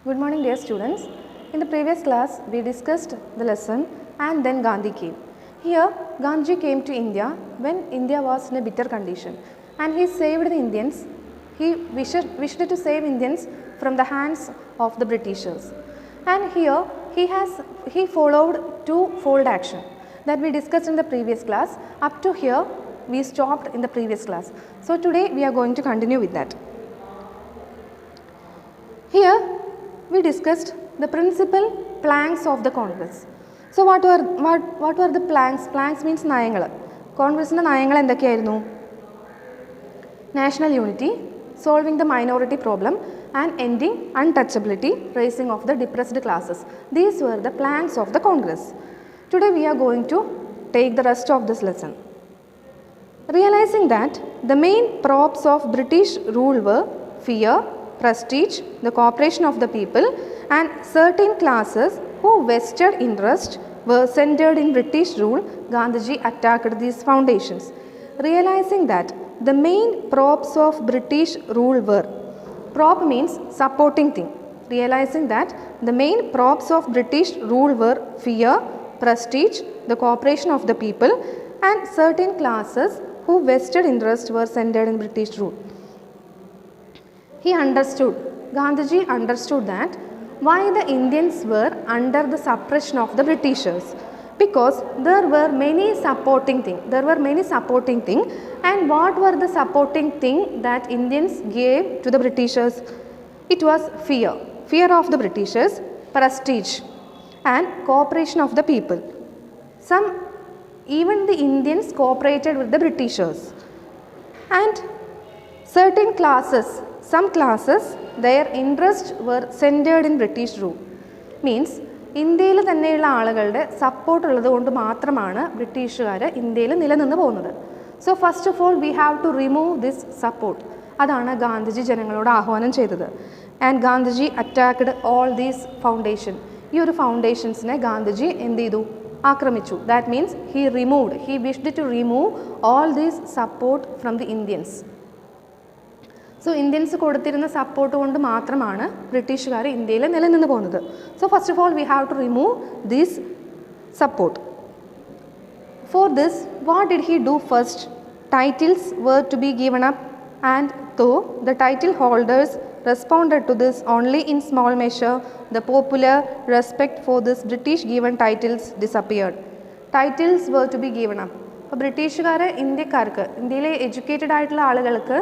Good morning, dear students. In the previous class, we discussed the lesson and then Gandhi came. Here, Gandhi came to India when India was in a bitter condition and he saved the Indians. He wished to save Indians from the hands of the Britishers. And here, he followed two-fold action that we discussed in the previous class. Up to here, we stopped in the previous class. So today, we are going to continue with that. Here, we discussed the principal planks of the Congress. So what were the planks? Planks means nayangal. Congress inde nayangal endokkayirunnu? National unity, solving the minority problem and ending untouchability, raising of the depressed classes. These were the planks of the Congress. Today we are going to take the rest of this lesson. Realizing that the main props of British rule were fear, prestige, the cooperation of the people and certain classes whose vested interest were centered in British rule, Gandhiji attacked these foundations. Realizing that the main props of British rule were, prop means supporting thing. Realizing that the main props of British rule were fear, prestige, the cooperation of the people and certain classes whose vested interest were centered in British rule. Gandhiji understood that why the Indians were under the suppression of the Britishers, because there were many supporting things. And what were the supporting thing that Indians gave to the Britishers? It was fear of the Britishers, prestige and cooperation of the people. Even the Indians cooperated with the Britishers. And certain classes, some classes, their interests were centered in British rule. Means, ഇന്ത്യയിൽ തന്നെയുള്ള ആളുകളുടെ support ഉള്ളത് കൊണ്ട് മാത്രമാണ് ബ്രിട്ടീഷുകാർ ഇന്ത്യയിൽ നിലനിന്ന് പോകുന്നത്. So first of all we have to remove this support. അതാണ് ഗാന്ധിജി ജനങ്ങളോട് ആഹ്വാനം ചെയ്തത്. And Gandhiji attacked all these foundation. ഈ ഒരു ഫൗണ്ടേഷൻസിനെ ഗാന്ധിജി എന്ത് ചെയ്തു? ആക്രമിച്ചു. That means he wished to remove all these support from the Indians. So Indians കൊടുത്തിരുന്ന സപ്പോർട്ട് കൊണ്ട് മാത്രമാണ് ബ്രിട്ടീഷുകാർ ഇന്ത്യയിൽ നിലനിന്ന് പോകുന്നത്. So first of all we have to remove this support. For this what did he do first? Titles were to be given up and though the title holders responded to this only in small measure, the popular respect for this British given titles disappeared. Titles were to be given up. അപ്പോൾ ബ്രിട്ടീഷുകാർ ഇന്ത്യയിലെ educated ആയിട്ടുള്ള ആളുകൾക്ക്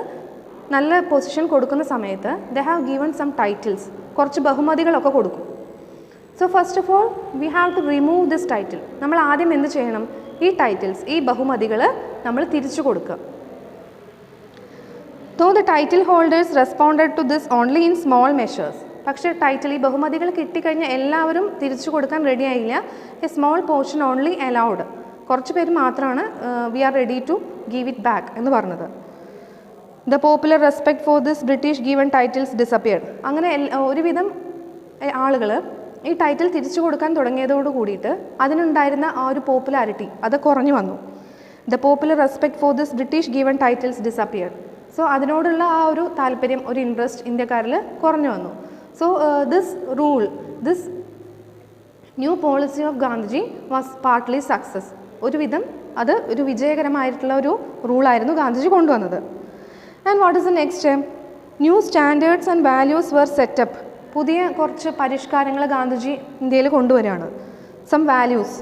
നല്ല position കൊടുക്കുന്ന സമയത്ത് they have given some titles, കുറച്ച് ബഹുമതികളൊക്കെ കൊടുക്കും. So first of all we have to remove this title. നമ്മൾ ആദ്യം എന്ത് ചെയ്യണം? ഈ ടൈറ്റിൽസ്, ഈ ബഹുമതികൾ നമ്മൾ തിരിച്ചു കൊടുക്കുക. Though the title holders responded to this only in small measures. പക്ഷേ ടൈറ്റിൽ, ഈ ബഹുമതികൾ കിട്ടിക്കഴിഞ്ഞാൽ എല്ലാവരും തിരിച്ചു കൊടുക്കാൻ റെഡി ആയില്ല. A small portion only allowed. കുറച്ച് പേര് മാത്രമാണ് we are ready to give it back എന്ന് പറഞ്ഞത്. The popular respect for this British given titles disappeared. അങ്ങനെ ഒരുവിധം ആളുകൾ ഈ ടൈറ്റിൽ തിരിച്ചു കൊടുക്കാൻ തുടങ്ങിയതോട് കൂടിയിട്ട് അതിനുണ്ടായിരുന്ന ആ ഒരു പോപ്പുലാരിറ്റി അത് കുറഞ്ഞു വന്നു. The popular respect for this British given titles disappeared. So അതിനോടുള്ള ആ ഒരു താല്പര്യം, ഒരു ഇൻട്രസ്റ്റ് ഇന്ത്യക്കാരിൽ കുറഞ്ഞു വന്നു. So this new policy of Gandhiji was partly success. ഒരുവിധം അത് ഒരു വിജയകരമായിട്ടുള്ള ഒരു റൂളായിരുന്നു ഗാന്ധിജി കൊണ്ടുവന്നത്. And what is the next step? New standards and values were set up. പുതിയ കുറച്ച് പരിഷ്കാരങ്ങൾ ഗാന്ധിജി ഇന്ത്യയിൽ കൊണ്ടുവരികയാണ്. Some values.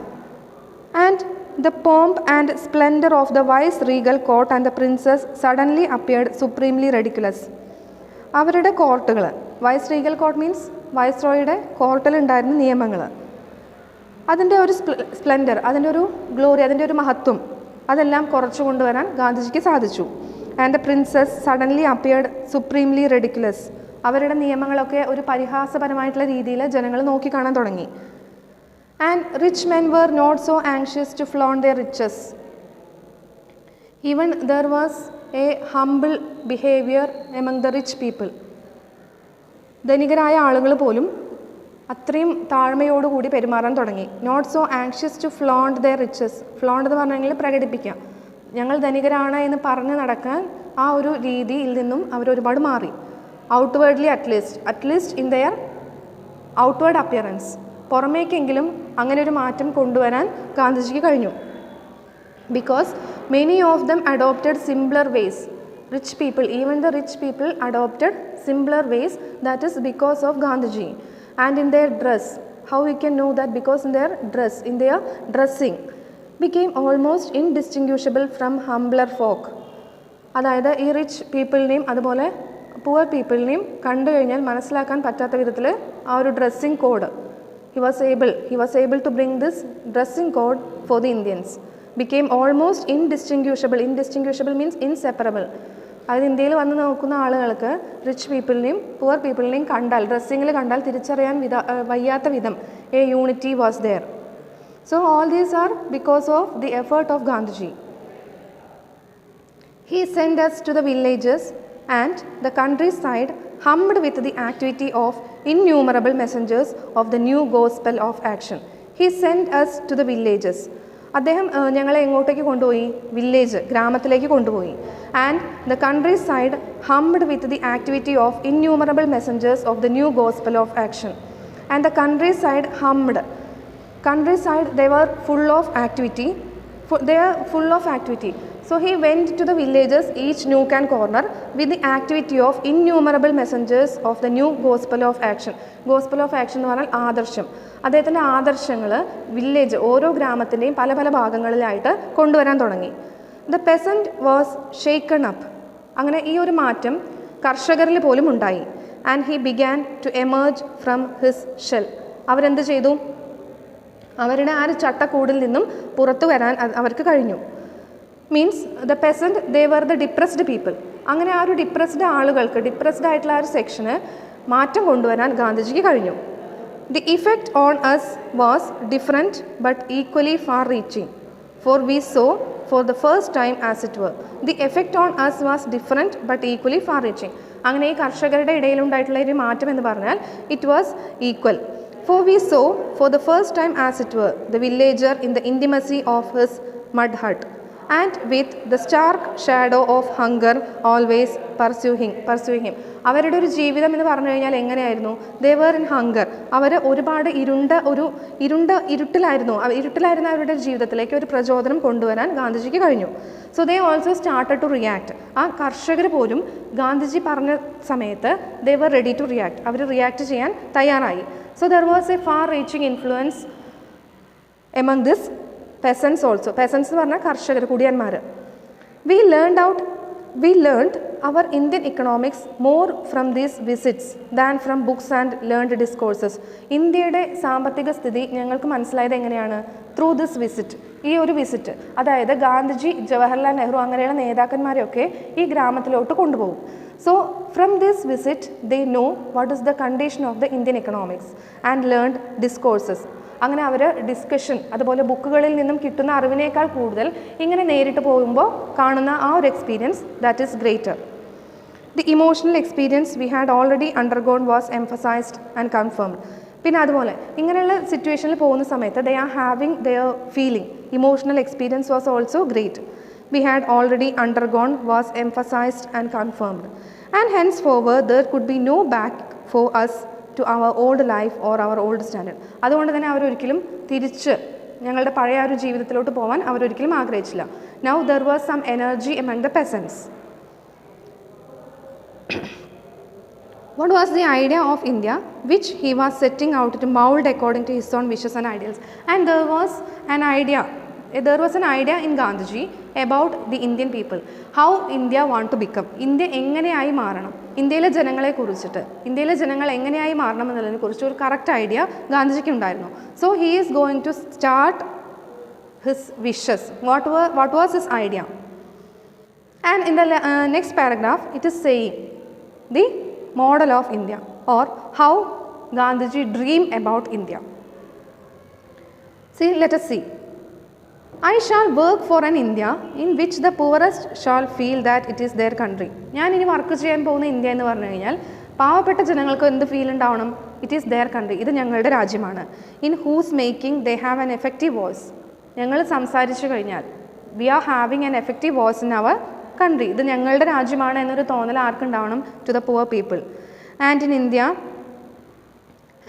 And the pomp and splendor of the vice-regal court and the princess suddenly appeared supremely ridiculous. അവരുടെ കോർട്ടുകൾ, വൈസ്-റീഗൽ കോർട്ട് മീൻസ് വൈസ്രോയുടെ കോർട്ടിലുണ്ടായിരുന്ന നിയമങ്ങൾ, അതിൻ്റെ ഒരു Splendor, അതിൻ്റെ ഒരു ഗ്ലോറി, അതിൻ്റെ ഒരു മഹത്വം, അതെല്ലാം കുറച്ചു കൊണ്ടുവരാൻ ഗാന്ധിജിക്ക് സാധിച്ചു. And the prince's suddenly appeared supremely ridiculous. അവരുടെ നിയമങ്ങളൊക്കെ ഒരു പരിഹാസപരമായിട്ടുള്ള രീതിയിൽ ജനങ്ങൾ നോക്കിക്കാണാൻ തുടങ്ങി. And rich men were not so anxious to flaunt their riches. Even there was a humble behavior among the rich people. ധനികരായ ആളുകൾ പോലും അത്രയും താഴ്മയോടുകൂടി പെരുമാറാൻ തുടങ്ങി. Not so anxious to flaunt their riches. Flaunt എന്ന് പറഞ്ഞെങ്കിൽ പ്രകടിപ്പിക്കാം. ഞങ്ങൾ ധനികരാണ് എന്ന് പറഞ്ഞ് നടക്കാൻ ആ ഒരു രീതിയിൽ നിന്നും അവരൊരുപാട് മാറി. Outwardly at least in their outward appearance, പുറമേക്കെങ്കിലും അങ്ങനെ ഒരു മാറ്റം കൊണ്ടുവരാൻ ഗാന്ധിജിക്ക് കഴിഞ്ഞു. Because many of them adopted simpler ways. Rich people, even the rich people adopted simpler ways. That is because of Gandhiji. And in their dress, how we can know that? Because in their dress, in their dressing, became almost indistinguishable from humbler folk. അതായത് ഈ rich പീപ്പിളിനെയും അതുപോലെ poor പീപ്പിളിനെയും കണ്ടു കഴിഞ്ഞാൽ മനസ്സിലാക്കാൻ പറ്റാത്ത വിധത്തിൽ ആ ഒരു dressing code he was able to bring this dressing code for the Indians. Became almost indistinguishable. Indistinguishable means inseparable. അതായത് ഇന്ത്യയിൽ വന്ന് നോക്കുന്ന ആളുകൾക്ക് റിച്ച് പീപ്പിളിനെയും പുവർ പീപ്പിളിനെയും കണ്ടാൽ, ഡ്രസ്സിങ്ങിൽ കണ്ടാൽ തിരിച്ചറിയാൻ വയ്യാത്ത വിധം a unity was there. So all these are because of the effort of Gandhiji. He sent us to the villages and the countryside, hummed with the activity of innumerable messengers of the new gospel of action. He sent us to the villages. അദ്ദേഹം ഞങ്ങളെ എങ്ങോട്ടേക്ക് കൊണ്ടുപോയി? Village, ഗ്രാമത്തിലേക്ക് കൊണ്ടുപോയി. And the countryside hummed with the activity of innumerable messengers of the new gospel of action. And the countryside hummed. Countryside they were full of activity. They are full of activity. So he went to the villages, each nook and corner, with the activity of innumerable messengers of the new gospel of action. Gospel of action എന്ന് പറഞ്ഞാൽ ആദർശം. അദ്ദേഹത്തിൻ്റെ ആദർശങ്ങൾ village, ഓരോ ഗ്രാമത്തിൻ്റെയും പല പല ഭാഗങ്ങളിലായിട്ട് കൊണ്ടുവരാൻ തുടങ്ങി. The peasant was shaken up. അങ്ങനെ ഈ ഒരു മാറ്റം കർഷകരിൽ പോലും ഉണ്ടായി. And he began to emerge from his shell. അവരെന്ത് ചെയ്തു? അവരുടെ ആ ഒരു ചട്ടക്കൂടിൽ നിന്നും പുറത്തു വരാൻ അവർക്ക് കഴിഞ്ഞു. Means the peasant they were the depressed people. അങ്ങനെ ആ ഒരു ഡിപ്രസ്ഡ് ആളുകൾക്ക്, ഡിപ്രസ്ഡ് ആയിട്ടുള്ള ആ ഒരു സെക്ഷന് മാറ്റം കൊണ്ടുവരാൻ ഗാന്ധിജിക്ക് കഴിഞ്ഞു. The effect on us was different but equally far reaching. For we saw for the first time as it were. The effect on us was different but equally far reaching. അങ്ങനെ ഈ കർഷകരുടെ ഇടയിലുണ്ടായിട്ടുള്ള ഒരു മാറ്റം എന്ന് പറഞ്ഞാൽ it was equal. For we saw for the first time as it were the villager in the intimacy of his mud hut and with the stark shadow of hunger always pursuing him. അവരുടെ ഒരു ജീവിതം എന്ന് പറഞ്ഞു കഴിഞ്ഞാൽ എങ്ങനെയായിരുന്നു? they were in hunger. അവർ ഒരുപാട് ഇരുട്ടിലായിരുന്നു അവരുടെ ജീവിതത്തിലേക്ക് ഒരു പ്രചോദനം കൊണ്ടുവരാൻ ഗാന്ധിജിക്ക് കഴിഞ്ഞു. So they also started to react. ആ കർഷകർ പോലും ഗാന്ധിജി പറഞ്ഞ സമയത്ത് they were ready to react. അവർ റിയാക്ട് ചെയ്യാൻ തയ്യാറായി. So there was a far-reaching influence among this peasants also. Peasants എന്ന് പറഞ്ഞാൽ കർഷകർ, കുടിയന്മാർ. We learned our Indian economics more from these visits than from books and learned discourses. ഇന്ത്യയുടെ സാമ്പത്തിക സ്ഥിതി ഞങ്ങൾക്ക് മനസ്സിലായത് എങ്ങനെയാണ്? Through this visit. ഈ ഒരു വിസിറ്റ്, അതായത് ഗാന്ധിജി, ജവഹർലാൽ നെഹ്റു അങ്ങനെയുള്ള നേതാക്കന്മാരെയൊക്കെ ഈ ഗ്രാമത്തിലോട്ട് കൊണ്ടുപോകും. So from this visit they know what is the condition of the Indian economics and learned discourses. അങ്ങനെ അവർ ഡിസ്കഷൻ, അതുപോലെ ബുക്കുകളിൽ നിന്നും കിട്ടുന്ന അറിവിനേക്കാൾ കൂടുതൽ ഇങ്ങനെ നേരിട്ട് പോകുമ്പോൾ കാണുന്ന ആ ഒരു experience that is greater. The emotional experience we had already undergone was emphasized and confirmed. പിന്നെ അതുപോലെ ഇങ്ങനെയുള്ള സിറ്റുവേഷനിൽ പോകുന്ന സമയത്ത് they are having their feeling. Emotional experience was also great. We had already undergone was emphasized and confirmed, and henceforward there could be no back for us to our old life or our old standard. അതുകൊണ്ട് തന്നെ അവരൊരിക്കലും തിരിച്ച് ഞങ്ങളുടെ പഴയ ഒരു ജീവിതത്തിലോട്ട് പോകാൻ അവരൊരിക്കലും ആഗ്രഹിച്ചില്ല. Now there was some energy among the peasants. What was the idea of India which he was setting out to mold according to his own wishes and ideals? And there was an idea in Gandhiji about the Indian people. How India want to become. India എങ്ങനെയായി മാറണം, ഇന്ത്യയിലെ ജനങ്ങളെ കുറിച്ചിട്ട്, ഇന്ത്യയിലെ ജനങ്ങൾ എങ്ങനെയായി മാറണം എന്നതിനെ കുറിച്ച് ഒരു കറക്റ്റ് ഐഡിയ ഗാന്ധിജിക്ക് ഉണ്ടായിരുന്നു. So he is going to start his wishes. What was his idea? And in the next paragraph it is saying the model of India or how Gandhiji dream about India. See, let us see. I shall work for an India in which the poorest shall feel that it is their country. ഞാൻ ഇനി work ചെയ്യാൻ പോകുന്ന India എന്ന് പറഞ്ഞു കഴിഞ്ഞാൽ പാവപ്പെട്ട ജനങ്ങൾക്ക് എന്ത് ഫീൽ ഉണ്ടാവണം? ഇറ്റ് ഈസ് ദെയർ കൺട്രി, ഇത് ഞങ്ങളുടെ രാജ്യമാണ്. In whose making they have an effective voice. ഞങ്ങൾ സംസാരിച്ചു കഴിഞ്ഞാൽ we are having an effective voice in our country, ഇത് ഞങ്ങളുടെ രാജ്യമാണ് എന്നൊരു തോന്നൽ ആർക്കുണ്ടാവണം? To the poor people. And in India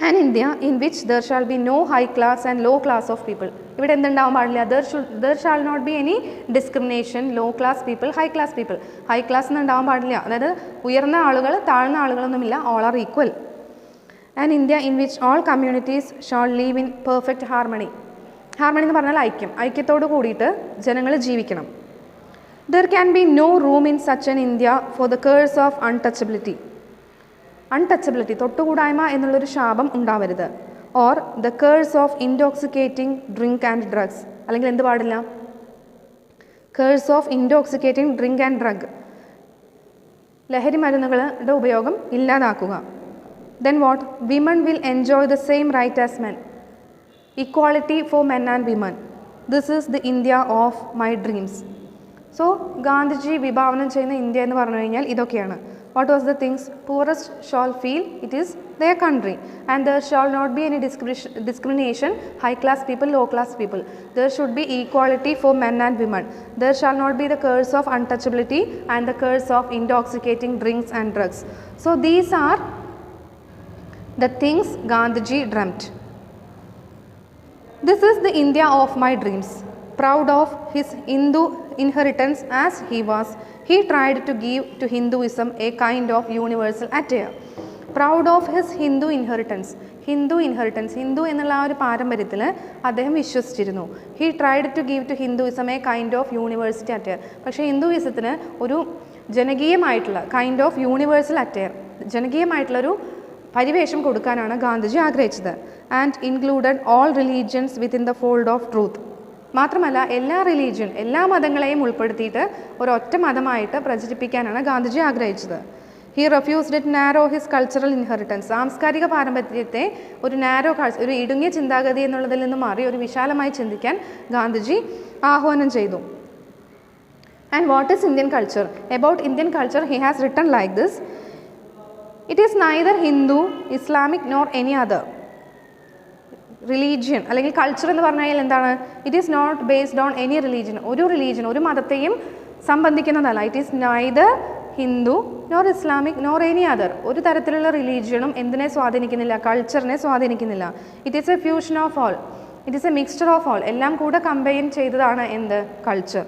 An India in which there shall be no high class and low class of people. ഇവിടെ എന്തുണ്ടാവാൻ പാടില്ല? There shall not be any discrimination, low class people, high class people. High class എന്ന് ഉണ്ടാവാൻ പാടില്ല. അതായത് ഉയർന്ന ആളുകൾ താഴ്ന്ന ആളുകളൊന്നുമില്ല. All are equal. An India in which all communities shall live in perfect harmony. Harmony എന്ന് പറഞ്ഞാൽ ഐക്യം. ഐക്യത്തോട് കൂടിയിട്ട് ജനങ്ങൾ ജീവിക്കണം. There can be no room in such an India for the curse of untouchability. Untouchability, തൊട്ടുകൂടായ്മ എന്നുള്ളൊരു ശാപം ഉണ്ടാവരുത്. Or the curse of intoxicating drink and drugs. അല്ലെങ്കിൽ എന്ത് പാടില്ല? Curse of intoxicating drink and drug. ലഹരി മരുന്നുകളുടെ ഉപയോഗം ഇല്ലാതാക്കുക. Then what? Women will enjoy the same right as men. Equality for men and women. This is the India of my dreams. So, Gandhiji വിഭാവനം ചെയ്യുന്ന India എന്ന് പറഞ്ഞു കഴിഞ്ഞാൽ ഇതൊക്കെയാണ്. What was the things? Poorest shall feel it is their country, and there shall not be any discrimination, high class people, low class people. There should be equality for men and women. There shall not be the curse of untouchability and the curse of intoxicating drinks and drugs. So these are the things Gandhiji dreamt. This is the India of my dreams. Proud of his Hindu inheritance as he was, he tried to give to Hinduism a kind of universal attire. Proud of his Hindu inheritance. Hindu inheritance. Hindu എന്നുള്ള ആ ഒരു പാരമ്പര്യത്തിൽ അദ്ദേഹം വിശ്വസിച്ചിരുന്നു. He tried to give to Hinduism a kind of universal attire. പക്ഷേ ഹിന്ദുയിസത്തിന് ഒരു ജനകീയമായിട്ടുള്ള kind of universal attire, ജനകീയമായിട്ടുള്ളൊരു പരിവേഷം കൊടുക്കാനാണ് ഗാന്ധിജി ആഗ്രഹിച്ചത്. And included all religions within the fold of truth. മാത്രമല്ല എല്ലാ റിലീജിയൻ, എല്ലാ മതങ്ങളെയും ഉൾപ്പെടുത്തിയിട്ട് ഒരൊറ്റ മതമായിട്ട് പ്രചരിപ്പിക്കാനാണ് ഗാന്ധിജി ആഗ്രഹിച്ചത്. He refused it narrow his cultural inheritance. സാംസ്കാരിക പാരമ്പര്യത്തെ ഒരു നാരോ, ഒരു ഇടുങ്ങിയ ചിന്താഗതി എന്നുള്ളതിൽ നിന്ന് മാറി ഒരു വിശാലമായി ചിന്തിക്കാൻ ഗാന്ധിജി ആഹ്വാനം ചെയ്തു. And what is Indian culture? About Indian culture he has written like this: it is neither Hindu, Islamic nor any other religion. അല്ലെങ്കിൽ കൾച്ചർ എന്ന് പറഞ്ഞു കഴിഞ്ഞാൽ എന്താണ്? It is not based on any religion. ഒരു റിലീജിയൻ, ഒരു മതത്തെയും സംബന്ധിക്കുന്നതല്ല. It is neither Hindu nor Islamic nor any other. ഒരു തരത്തിലുള്ള റിലീജിയനും എന്തിനെ സ്വാധീനിക്കുന്നില്ല? കൾച്ചറിനെ സ്വാധീനിക്കുന്നില്ല. It is a fusion of all. It is a mixture of all. എല്ലാം കൂടെ കമ്പൈൻ ചെയ്തതാണ് എന്ത്? Culture.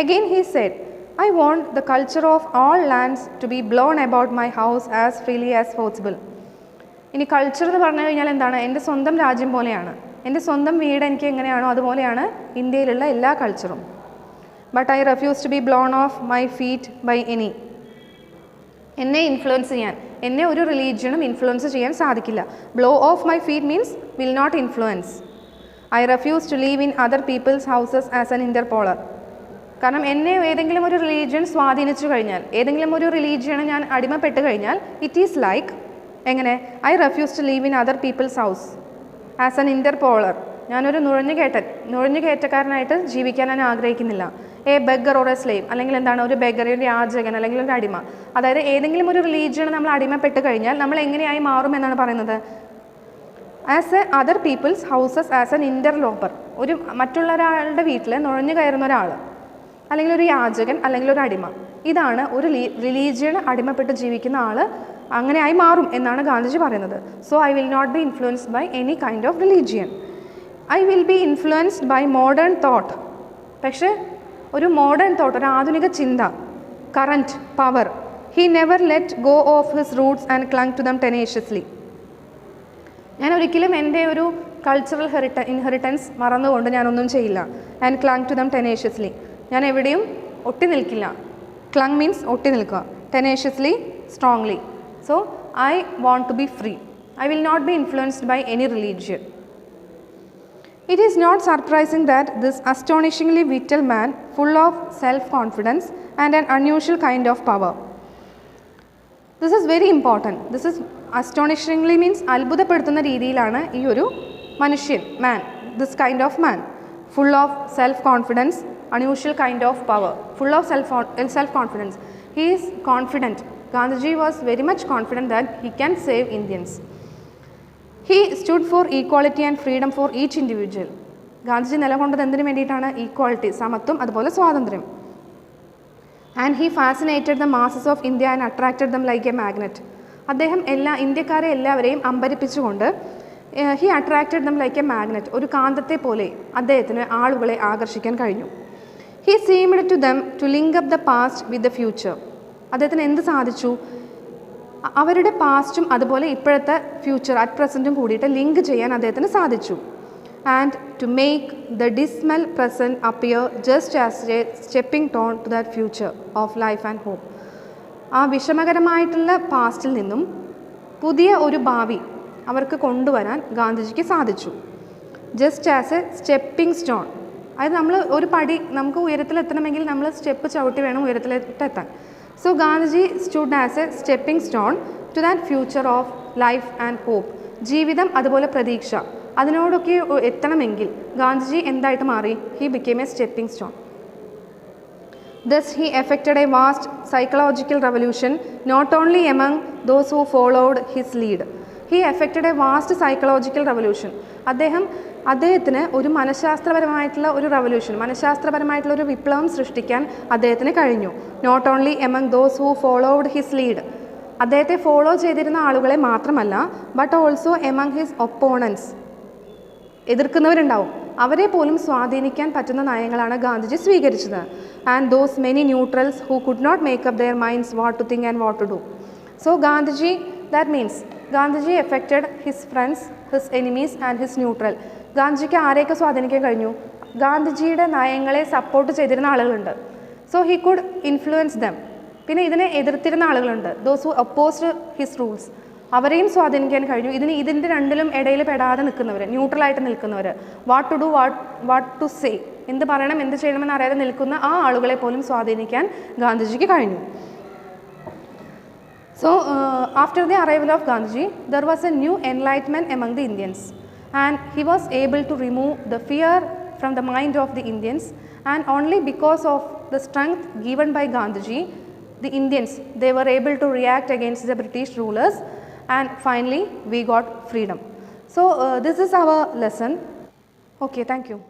Again he said, I want the culture of all lands to be blown about my house as freely as possible. ഇനി culture എന്ന് പറഞ്ഞു കഴിഞ്ഞാൽ എന്താണ്? എൻ്റെ സ്വന്തം രാജ്യം പോലെയാണ്. എൻ്റെ സ്വന്തം വീട് എനിക്ക് എങ്ങനെയാണോ അതുപോലെയാണ് ഇന്ത്യയിലുള്ള എല്ലാ കൾച്ചറും. But I refuse to be blown off my feet by any. എന്നെ ഇൻഫ്ലുവൻസ് ചെയ്യാൻ, എന്നെ ഒരു റിലീജിയനും ഇൻഫ്ലുവൻസ് ചെയ്യാൻ സാധിക്കില്ല. Blow off my feet means will not influence. I refuse to live in other people's houses as an interloper. കാരണം എന്നെ ഏതെങ്കിലും ഒരു റിലീജിയൻ സ്വാധീനിച്ചു കഴിഞ്ഞാൽ, ഏതെങ്കിലും ഒരു റിലീജിയന് ഞാൻ അടിമപ്പെട്ട് കഴിഞ്ഞാൽ, ഇറ്റ് ഈസ് ലൈക്ക് എങ്ങനെ? I refuse to live in other people's house as an interloper. ഞാനൊരു നുഴഞ്ഞുകയറ്റക്കാരനായിട്ട് ജീവിക്കാൻ ഞാൻ ആഗ്രഹിക്കുന്നില്ല. A beggar or a slave, അല്ലെങ്കിൽ എന്താണ്? ഒരു ബെഗർ, ഒരു യാചകൻ, അല്ലെങ്കിൽ ഒരു അടിമ. അതായത് ഏതെങ്കിലും ഒരു റിലീജിയന് നമ്മൾ അടിമപ്പെട്ട് കഴിഞ്ഞാൽ നമ്മൾ എങ്ങനെയായി മാറും എന്നാണ് പറയുന്നത്? As a other people's houses as an interloper. ഒരു മറ്റുള്ള ഒരാളുടെ വീട്ടിൽ നുഴഞ്ഞു കയറുന്ന ഒരാൾ, അല്ലെങ്കിൽ ഒരു യാചകൻ, അല്ലെങ്കിൽ ഒരു അടിമ. ഇതാണ് ഒരു റിലീജിയന് അടിമപ്പെട്ട് ജീവിക്കുന്ന ആൾ അങ്ങനെയായി മാറും എന്നാണ് ഗാന്ധിജി പറയുന്നത്. So I will not be influenced by any kind of religion. I will be influenced by modern thought. പക്ഷേ ഒരു മോഡേൺ തോട്ട്, ഒരു ആധുനിക ചിന്ത, current, power. He never let go of his roots and clung to them tenaciously. ഞാൻ ഒരിക്കലും എൻ്റെ ഒരു cultural inheritance മറന്നുകൊണ്ട് ഞാനൊന്നും ചെയ്യില്ല. And clung to them tenaciously. ഞാൻ എവിടെയും ഒട്ടി നിൽക്കില്ല. ക്ലങ് മീൻസ് ഒട്ടി നിൽക്കുക. Tenaciously, strongly. So I want to be free. I will not be influenced by any religion. It is not surprising that this astonishingly vital man, full of self-confidence and an unusual kind of power. This is very important. This is astonishingly means അത്ഭുതപ്പെടുത്തുന്ന രീതിയിലാണ് ഈ ഒരു മനുഷ്യൻ, man, this kind of man, full of self-confidence, unusual kind of power, full of self-confidence. He is confident. Gandhiji was very much confident that he can save Indians. He stood for equality and freedom for each individual. Gandhiji നിലകൊണ്ടത് എന്തിനു വേണ്ടിയിട്ടാണ്? Equality, സമത്വം, അതുപോലെ സ്വാതന്ത്ര്യം. And he fascinated the masses of India and attracted them like a magnet. അദ്ദേഹം ഇന്ത്യക്കാരെ എല്ലാവരെയും അമ്പരിപ്പിച്ചുകൊണ്ട് he attracted them like a magnet, ഒരു കാന്തത്തെ പോലെ അദ്ദേഹത്തിന് ആളുകളെ ആകർഷിക്കാൻ കഴിഞ്ഞു. He seemed to them to link up the past with the future. അദ്ദേഹത്തിന് എന്ത് സാധിച്ചു? അവരുടെ പാസ്റ്റും അതുപോലെ ഇപ്പോഴത്തെ ഫ്യൂച്ചർ അറ്റ് പ്രസൻറ്റും കൂടിയിട്ട് ലിങ്ക് ചെയ്യാൻ അദ്ദേഹത്തിന് സാധിച്ചു. And to make the dismal present appear just as a stepping stone to that future of life and hope. ആ വിഷമകരമായിട്ടുള്ള പാസ്റ്റിൽ നിന്നും പുതിയ ഒരു ഭാവി അവർക്ക് കൊണ്ടുവരാൻ ഗാന്ധിജിക്ക് സാധിച്ചു. Just as a stepping stone, അത് നമ്മൾ ഒരു പടി നമുക്ക് ഉയരത്തിലെത്തണമെങ്കിൽ നമ്മൾ സ്റ്റെപ്പ് ചവിട്ടി വേണം ഉയരത്തിലെത്താൻ. So Gandhiji stood as a stepping stone to that future of life and hope. ജീവിതം അതുപോലെ പ്രതീക്ഷ അതിനോടൊക്കെ എത്തണമെങ്കിൽ ഗാന്ധിജി എന്തായിട്ട് മാറി? He became a stepping stone. Thus he effected a vast psychological revolution not only among those who followed his lead. He effected a vast psychological revolution. അദ്ദേഹത്തിന് ഒരു മനഃശാസ്ത്രപരമായിട്ടുള്ള ഒരു റവല്യൂഷൻ, മനഃശാസ്ത്രപരമായിട്ടുള്ള ഒരു വിപ്ലവം സൃഷ്ടിക്കാൻ അദ്ദേഹത്തിന് കഴിഞ്ഞു. Not only among those who followed his lead, അദ്ദേഹത്തെ follow ചെയ്തിരുന്ന ആളുകളെ മാത്രമല്ല, but also among his opponents, എതിർക്കുന്നവരുണ്ടാവും, അവരെ പോലും സ്വാധീനിക്കാൻ പറ്റുന്ന നയങ്ങളാണ് ഗാന്ധിജി സ്വീകരിച്ചത്. And those many neutrals who could not make up their minds what to think and what to do. So Gandhiji, that means Gandhiji affected his friends, his enemies and his neutral. ഗാന്ധിജിക്ക് ആരെയൊക്കെ സ്വാധീനിക്കാൻ കഴിഞ്ഞു? ഗാന്ധിജിയുടെ നയങ്ങളെ സപ്പോർട്ട് ചെയ്തിരുന്ന ആളുകളുണ്ട്. So he could influence dum. പിന്നെ ഇതിനെ എതിർത്തിരുന്ന ആളുകളുണ്ട്, those who opposed his rules, അവരെയും സ്വാധീനിക്കാൻ കഴിഞ്ഞു. ഇതിൻ്റെ രണ്ടിലും ഇടയിൽ പെടാതെ നിൽക്കുന്നവർ, ന്യൂട്രലായിട്ട് നിൽക്കുന്നവർ, what to do, what to say, എന്ത് പറയണം എന്ത് ചെയ്യണമെന്ന് അറിയാതെ നിൽക്കുന്ന ആ ആളുകളെ പോലും സ്വാധീനിക്കാൻ ഗാന്ധിജിക്ക് കഴിഞ്ഞു. So after the arrival of Gandhiji, there was a new enlightenment among the Indians, and he was able to remove the fear from the mind of the Indians, and only because of the strength given by Gandhiji, the Indians, they were able to react against the British rulers, and finally we got freedom. So this is our lesson. Okay, thank you.